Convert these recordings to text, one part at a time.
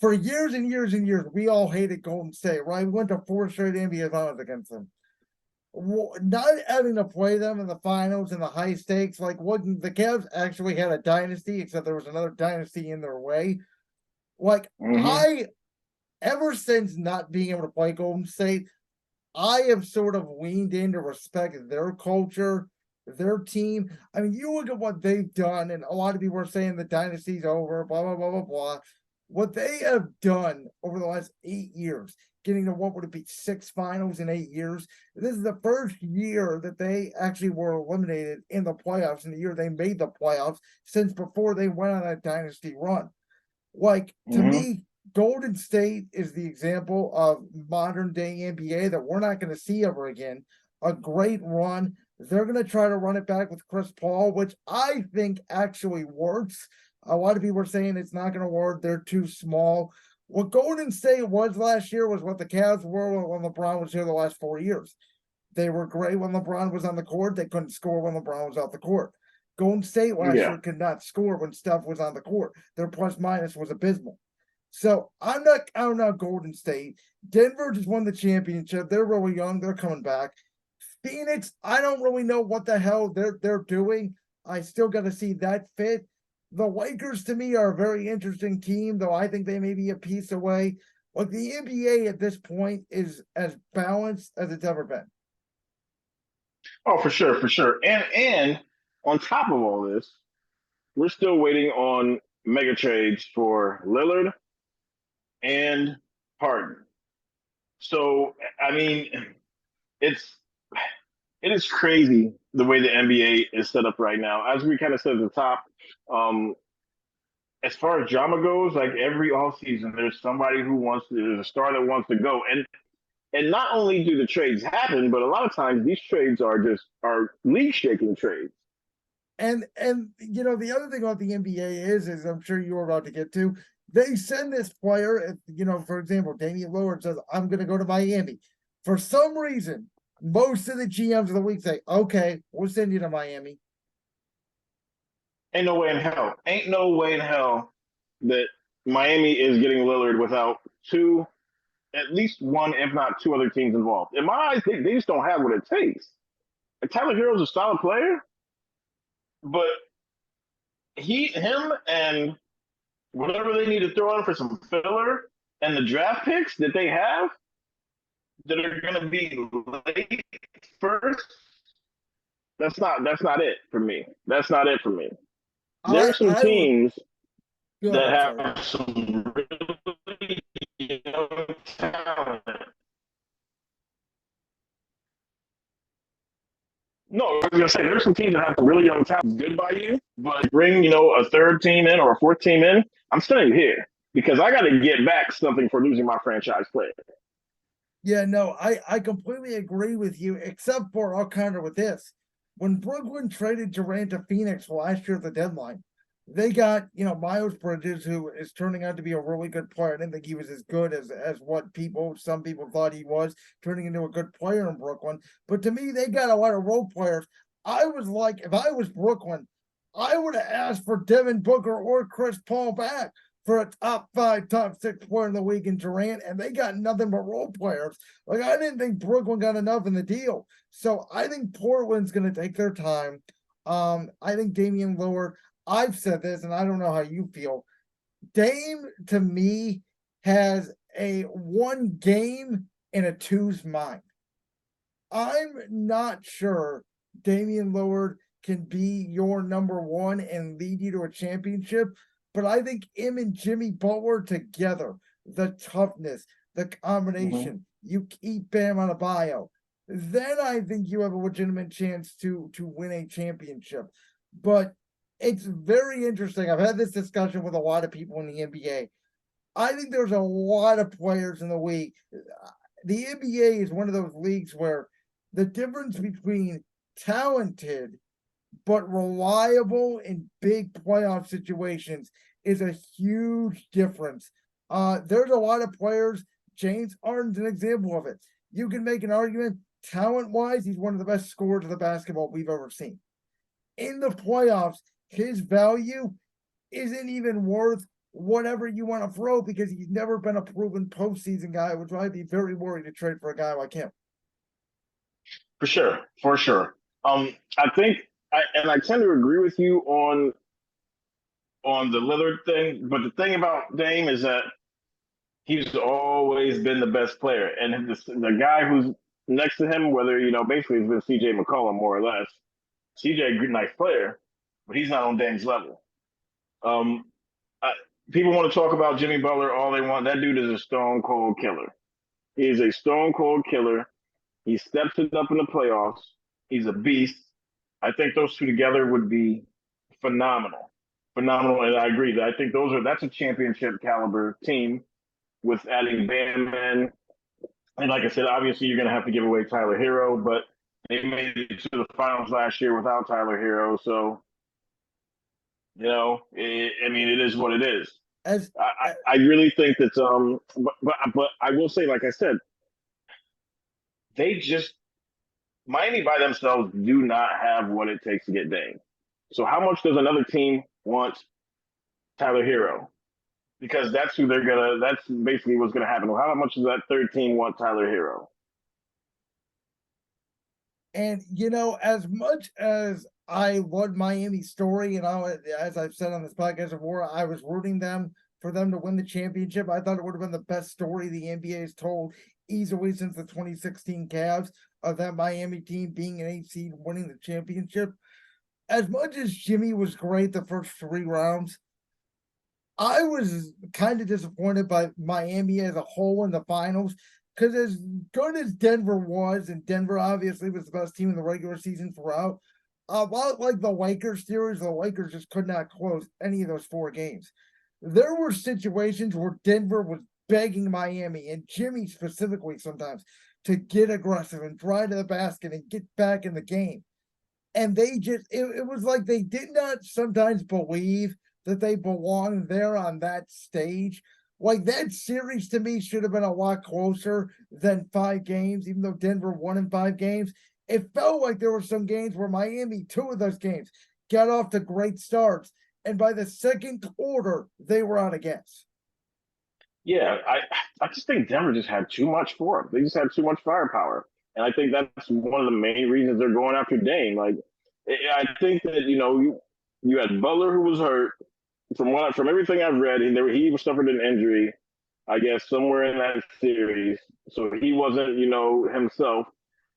for years and years and years, we all hated Golden State, right? We went to 4 straight NBA finals against them. Not having to play them in the finals and the high stakes, like what the Cavs actually had a dynasty, except there was another dynasty in their way. Like I, ever since not being able to play Golden State, I have sort of leaned in to respect their culture, their team. I mean, you look at what they've done, and a lot of people are saying the dynasty's over, blah, blah, blah, blah, blah. What they have done over the last 8 years, getting to what would it be, 6 finals in 8 years. This is the first year that they actually were eliminated in the playoffs, in the year they made the playoffs, since before they went on a dynasty run. Like, to me, Golden State is the example of modern day NBA that we're not going to see ever again. A great run. They're going to try to run it back with Chris Paul, which I think actually works. A lot of people are saying it's not going to work. They're too small. What Golden State was last year was what the Cavs were when LeBron was here the last 4 years. They were great when LeBron was on the court. They couldn't score when LeBron was off the court. Golden State last year could not score when Steph was on the court. Their plus minus was abysmal. So I'm not counting out Golden State. Denver just won the championship. They're really young. They're coming back. Phoenix, I don't really know what the hell they're doing. I still got to see that fit. The Lakers, to me, are a very interesting team, though I think they may be a piece away. Like the NBA at this point is as balanced as it's ever been. Oh, for sure, for sure. And on top of all this, we're still waiting on mega trades for Lillard and Harden. So I mean, it's it is crazy the way the NBA is set up right now. As we kind of said at the top, um, as far as drama goes, like every offseason, there's somebody who wants to, there's a star that wants to go. And not only do the trades happen, but a lot of times these trades are league shaking trades. And you know, the other thing about the NBA is I'm sure you were about to get to, they send this player, you know, for example, Damian Lillard says, I'm gonna go to Miami. For some reason, most of the GMs of the week say, okay, we'll send you to Miami. Ain't no way in hell. Ain't no way in hell that Miami is getting Lillard without two, at least one, if not two other teams involved. In my eyes, they just don't have what it takes. And Tyler Hero's a solid player, but him and whatever they need to throw in for some filler and the draft picks that they have that are going to be late first, that's not it for me. That's not it for me. There are some I would teams go that ahead, have some really young talent. No, I was gonna say there's some teams that have some really young talent, good by you, but bring a third team in or a fourth team in. I'm staying here because I got to get back something for losing my franchise player. Yeah, no, I completely agree with you, except for I'll counter with this. When Brooklyn traded Durant to Phoenix last year at the deadline, they got, you know, Miles Bridges, who is turning out to be a really good player. I didn't think he was as good as what some people thought he was, turning into a good player in Brooklyn. But to me, they got a lot of role players. I was like, if I was Brooklyn, I would have asked for Devin Booker or Chris Paul back for a top 5, top 6 player in the league in Durant, and they got nothing but role players. Like, I didn't think Brooklyn got enough in the deal. So I think Portland's going to take their time. I think Damian Lillard, I've said this, and I don't know how you feel. Dame, to me, has a one game in a two's mind. I'm not sure Damian Lillard can be your number one and lead you to a championship, but I think him and Jimmy Butler together, the toughness, the combination, you keep Bam on a bio, then I think you have a legitimate chance to win a championship. But it's very interesting. I've had this discussion with a lot of people in the NBA. I think there's a lot of players in the league. The NBA is one of those leagues where the difference between talented but reliable in big playoff situations is a huge difference. There's a lot of players. James Harden's an example of it. You can make an argument, talent-wise, he's one of the best scorers of the basketball we've ever seen. In the playoffs, his value isn't even worth whatever you want to throw because he's never been a proven postseason guy, which I'd be very worried to trade for a guy like him. For sure, for sure. I think, I tend to agree with you on the Lillard thing, but the thing about Dame is that he's always been the best player, and the guy who's next to him, whether basically it's been C.J. McCollum more or less. C.J. nice player, but he's not on Dame's level. Um, I, People want to talk about Jimmy Butler all they want. That dude is a stone cold killer. He is a stone cold killer. He steps it up in the playoffs. He's a beast. I think those two together would be phenomenal. Phenomenal. And I agree that I think that's a championship caliber team with adding Bam in. And like I said, obviously you're going to have to give away Tyler Hero, but they made it to the finals last year without Tyler Hero. So, it is what it is. I really think that, but I will say, like I said, they just Miami by themselves do not have what it takes to get Dame. So how much does another team want Tyler Hero? Because that's basically what's gonna happen. How much does that third team want Tyler Hero? And as much as I love Miami's story, as I've said on this podcast before, I was rooting for them to win the championship. I thought it would have been the best story the NBA has told easily since the 2016 Cavs, of that Miami team being an 8 seed winning the championship. As much as Jimmy was great the first 3 rounds, I was kind of disappointed by Miami as a whole in the finals, because as good as Denver was, and Denver obviously was the best team in the regular season throughout, like the Lakers series, the Lakers just could not close any of those 4 games. There were situations where Denver was begging Miami, and Jimmy specifically sometimes, to get aggressive and drive to the basket and get back in the game. And they just, it was like they did not sometimes believe that they belonged there on that stage. Like, that series to me should have been a lot closer than 5 games, even though Denver won in 5 games. It felt like there were some games where Miami, 2 of those games, got off to great starts, and by the second quarter, they were out of gas. Yeah, I just think Denver just had too much for them. They just had too much firepower, and I think that's one of the main reasons they're going after Dame. Like, I think that you had Butler, who was hurt. From everything I've read, he suffered an injury, I guess, somewhere in that series, so he wasn't himself.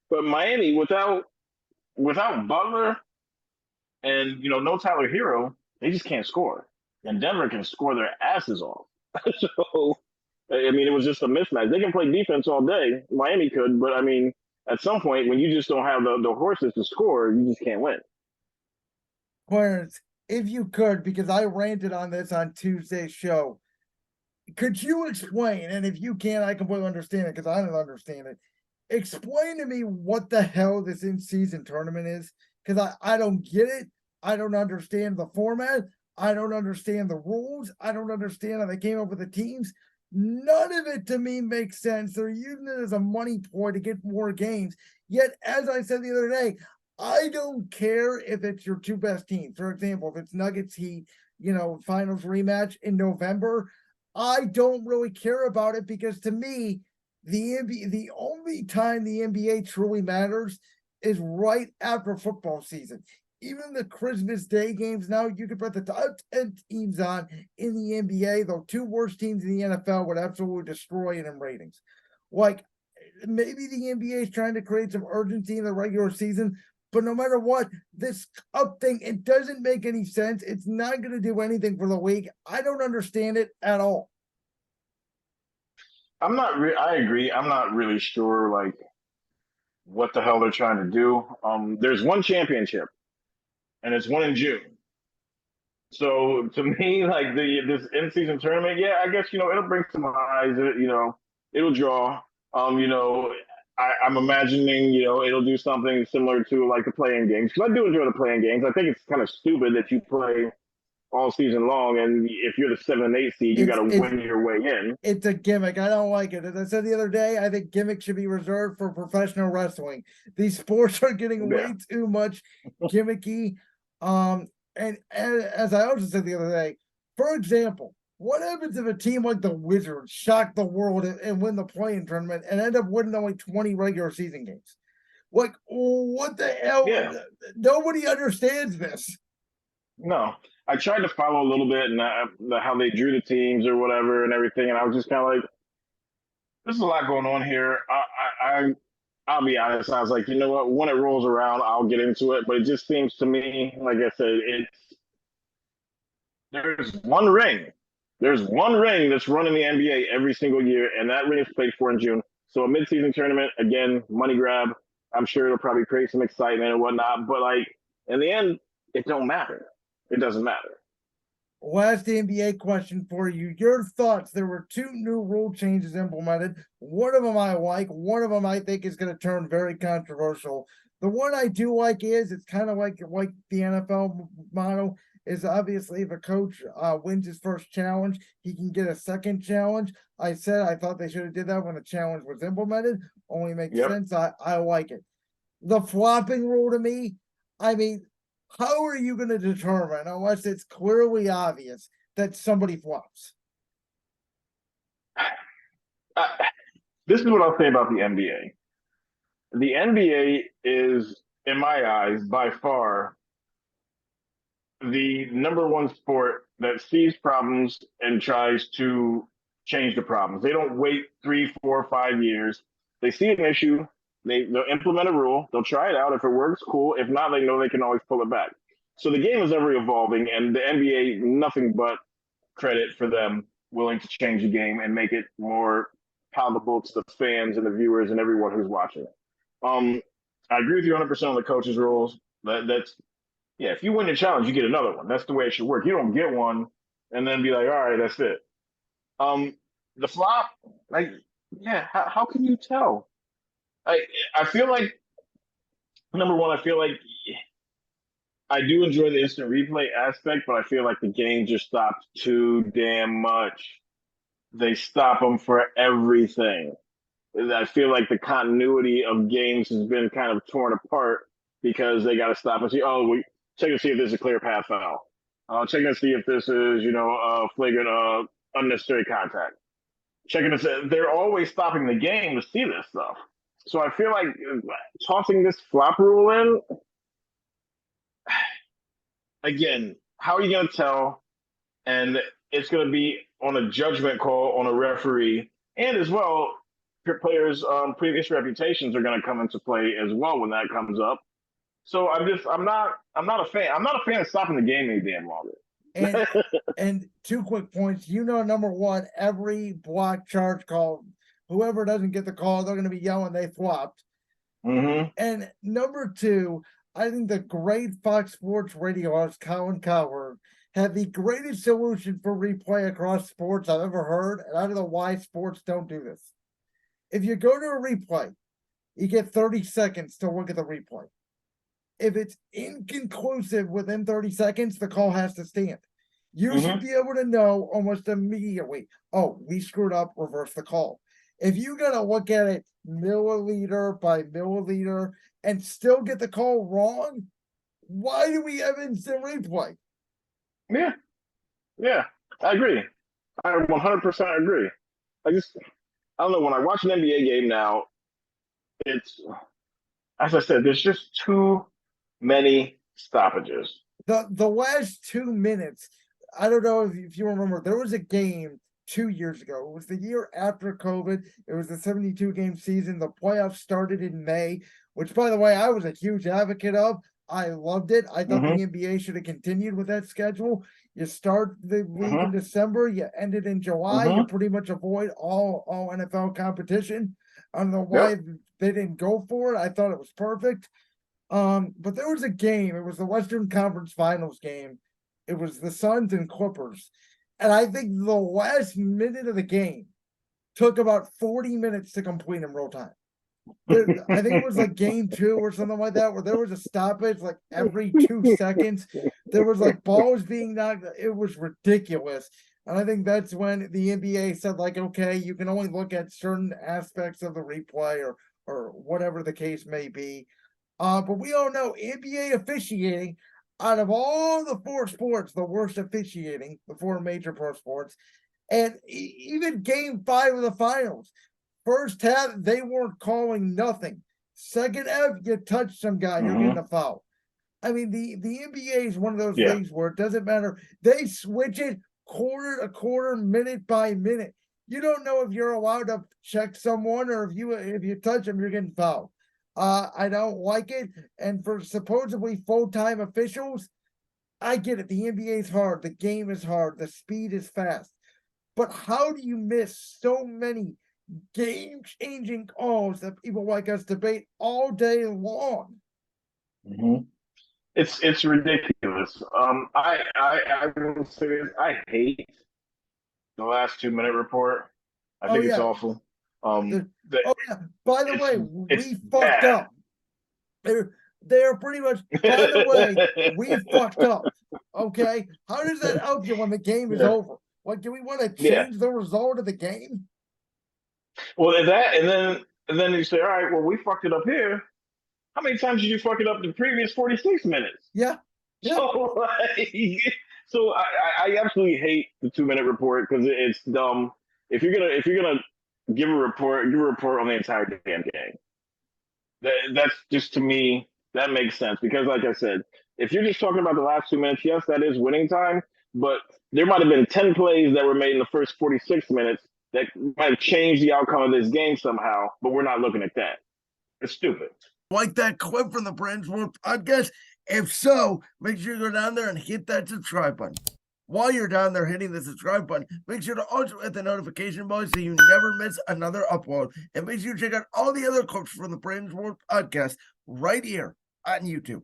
But Miami, without Butler and no Tyler Hero, they just can't score, and Denver can score their asses off. So, it was just a mismatch. They can play defense all day. Miami could, but at some point, when you just don't have the horses to score, you just can't win. Clarence, if you could, because I ranted on this on Tuesday's show, could you explain, and if you can, I completely understand it because I don't understand it. Explain to me what the hell this in-season tournament is, because I don't get it. I don't understand the format. I don't understand the rules. I don't understand how they came up with the teams. None of it to me makes sense. They're using it as a money ploy to get more games. Yet, as I said the other day, I don't care if it's your 2 best teams. For example, if it's Nuggets Heat, finals rematch in November, I don't really care about it, because to me, the only time the NBA truly matters is right after football season. Even the Christmas Day games now, you could put the top 10 teams on in the NBA, though 2 worst teams in the NFL would absolutely destroy it in ratings. Like, maybe the NBA is trying to create some urgency in the regular season, but no matter what, this up thing, it doesn't make any sense. It's not going to do anything for the league. I don't understand it at all. I agree. I'm not really sure, like, what the hell they're trying to do. There's one championship, and it's one in June. So to me, like, this in-season tournament, yeah, I guess it'll bring some eyes. It'll draw. I'm imagining it'll do something similar to like the playing games, because I do enjoy the playing games. I think it's kind of stupid that you play all season long, and if you're the 7 and 8 seed, you got to win your way in. It's a gimmick. I don't like it. As I said the other day, I think gimmicks should be reserved for professional wrestling. These sports are getting way too much gimmicky. And as I also said the other day, for example, What happens if a team like the Wizards shock the world and win the play-in tournament and end up winning only 20 regular season games? Like, what the hell? Yeah, Nobody understands this. no. I tried to follow a little bit and how they drew the teams or whatever and everything, and I was just kind of like, there's a lot going on here. I'll be honest. I was like, you know what? When it rolls around, I'll get into it. But it just seems to me, like I said, there's one ring. There's one ring that's run in the NBA every single year, and that ring is played for in June. So a midseason tournament, again, money grab. I'm sure it'll probably create some excitement and whatnot. But like in the end, it don't matter. It doesn't matter. Last NBA question for you. Your thoughts. There were two new rule changes implemented. One of them I like, one of them I think is going to turn very controversial. The one I do like is it's kind of like the NFL model is obviously if a coach wins his first challenge, he can get a second challenge. I said I thought they should have did that when the challenge was implemented. Only makes Yep. sense. I like it. The flopping rule to me, I mean, how are you going to determine, unless it's clearly obvious, that somebody flops? This is what I'll say about the NBA. The NBA is, in my eyes, by far the number one sport that sees problems and tries to change the problems. They don't wait 3, 4, 5 years. They see an issue, they'll implement a rule, they'll try it out. If it works, cool. If not, they know they can always pull it back. So the game is ever evolving, and the NBA, nothing but credit for them willing to change the game and make it more palatable to the fans and the viewers and everyone who's watching. I agree with you 100% on the coaches' rules. That's yeah, if you win the challenge, you get another one. That's the way it should work. You don't get one and then be like, all right, that's it. Um, the flop, like, yeah, how can you tell? I I feel like number one, I feel like I do enjoy the instant replay aspect, but I feel like the game just stops too damn much. They stop them for everything. I feel like the continuity of games has been kind of torn apart because they got to stop and see, oh, we check and see if there's a clear path foul. Checking to see if this is, flagrant unnecessary contact. Checking to see, they're always stopping the game to see this stuff. So I feel like tossing this flop rule in, again, how are you going to tell? And it's going to be on a judgment call on a referee, and as well, your players' previous reputations are going to come into play as well when that comes up. So I'm not a fan. I'm not a fan of stopping the game any damn longer. And and 2 quick points. Number one, every block charge call, whoever doesn't get the call, they're going to be yelling they flopped. Mm-hmm. And number two, I think the great Fox Sports radio host Colin Cowherd had the greatest solution for replay across sports I've ever heard, and I don't know why sports don't do this. If you go to a replay, you get 30 seconds to look at the replay. If it's inconclusive within 30 seconds, the call has to stand. You should be able to know almost immediately, oh, we screwed up, reverse the call. If you got to look at it milliliter by milliliter and still get the call wrong, why do we have instant replay? Yeah. Yeah, I agree. I 100% agree. I don't know. When I watch an NBA game now, it's, as I said, there's just too many stoppages. The last 2 minutes, I don't know if you remember, there was a game 2 years ago. It was the year after COVID. It was the 72 game season. The playoffs started in May, which, by the way, I was a huge advocate of. I loved it. I thought the NBA should have continued with that schedule. You start the league in December, you end it in July, you pretty much avoid all NFL competition. I don't know why they didn't go for it. I thought it was perfect. But there was a game, it was the Western Conference Finals game. It was the Suns and Clippers. And I think the last minute of the game took about 40 minutes to complete in real time. I think it was like game 2 or something like that, where there was a stoppage like every 2 seconds. There was like balls being knocked. It was ridiculous. And I think that's when the NBA said, like, okay, you can only look at certain aspects of the replay or whatever the case may be. But we all know NBA officiating. out of all the four sports, the worst officiating, the four major pro sports, and even game 5 of the finals. First half, they weren't calling nothing. Second half, you touch some guy, you're getting a foul. I mean, the NBA is one of those leagues where it doesn't matter. They switch it quarter to quarter, minute by minute. You don't know if you're allowed to check someone or if you touch them, you're getting fouled. I don't like it. And for supposedly full-time officials, I get it. The NBA is hard. The game is hard. The speed is fast. But how do you miss so many game-changing calls that people like us debate all day long? It's ridiculous. I will say this. I hate the last 2 minute report. I think it's awful. By the way, we fucked up. They're pretty much. By the way, we fucked up. Okay, how does that help you when the game is over? Like, do we want to change the result of the game? Well, that and then you say, all right, well, we fucked it up here. How many times did you fuck it up the previous 46 minutes? Yeah. So I absolutely hate the 2 minute report because it's dumb. If you're gonna give a report on the entire damn game. That's just, to me, that makes sense because, like I said, if you're just talking about the last 2 minutes, yes, that is winning time. But there might have been 10 plays that were made in the first 46 minutes that might have changed the outcome of this game somehow. But we're not looking at that. It's stupid. Like that clip from the Brands World podcast? If so, make sure you go down there and hit that subscribe button. While you're down there hitting the subscribe button, make sure to also hit the notification bell so you never miss another upload. And make sure you check out all the other clips from the Brands World podcast right here on YouTube.